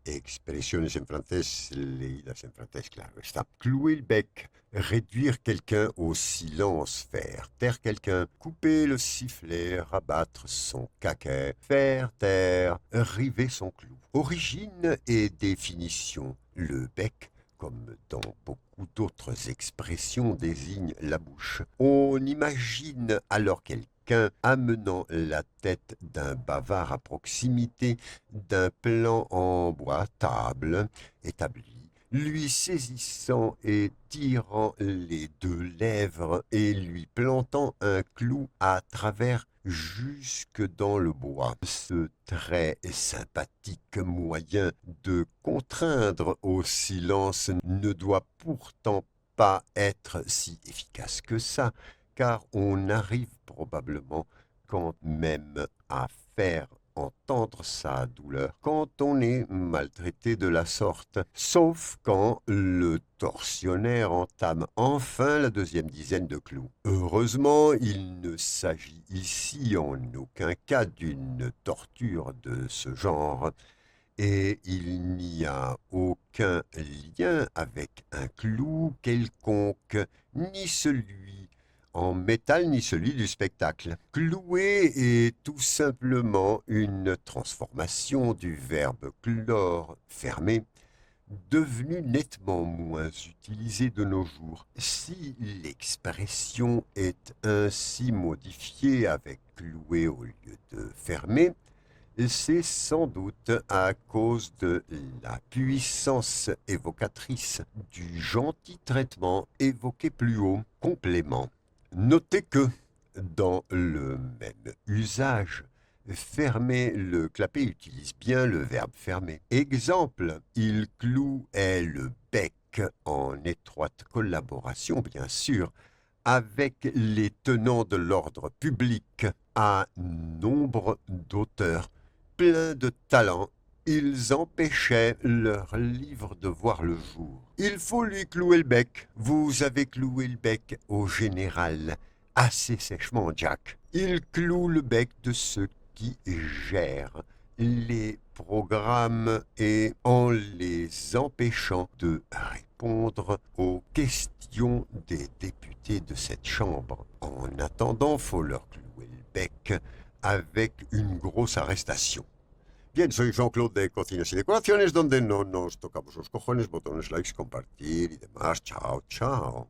Expresiones en francés, leídas en francés, claro está. Clouer le bec, réduire quelqu'un au silence, faire taire quelqu'un, couper le sifflet, rabattre son caquet, faire taire, river son clou. Origine et définition. Le bec, comme dans beaucoup d'autres expressions, désigne la bouche. On imagine alors quelqu'un amenant la tête d'un bavard à proximité d'un plan en bois table établi, lui saisissant et tirant les deux lèvres et lui plantant un clou à travers jusque dans le bois. Ce très sympathique moyen de contraindre au silence ne doit pourtant pas être si efficace que ça, car on arrive probablement quand même à faire entendre sa douleur quand on est maltraité de la sorte, sauf quand le tortionnaire entame enfin la deuxième dizaine de clous. Heureusement, il ne s'agit ici en aucun cas d'une torture de ce genre, et il n'y a aucun lien avec un clou quelconque, ni celui en métal ni celui du spectacle. Clouer est tout simplement une transformation du verbe clore, fermer, devenu nettement moins utilisé de nos jours. Si l'expression est ainsi modifiée avec clouer au lieu de fermer, c'est sans doute à cause de la puissance évocatrice du gentil traitement évoqué plus haut. Complément. Notez que, dans le même usage, fermer le clapet utilise bien le verbe fermer. Exemple, il clouait le bec en étroite collaboration, bien sûr, avec les tenants de l'ordre public, à nombre d'auteurs pleins de talent. Ils empêchaient leur livre de voir le jour. Il faut lui clouer le bec. Vous avez cloué le bec au général. Assez sèchement, Jack. Il cloue le bec de ceux qui gèrent les programmes et en les empêchant de répondre aux questions des députés de cette chambre. En attendant, faut leur clouer le bec avec une grosse arrestation. Bien, soy Jean-Claude de Cocinas y Decoraciones, donde no nos tocamos los cojones, botones, likes, compartir y demás. Chao, chao.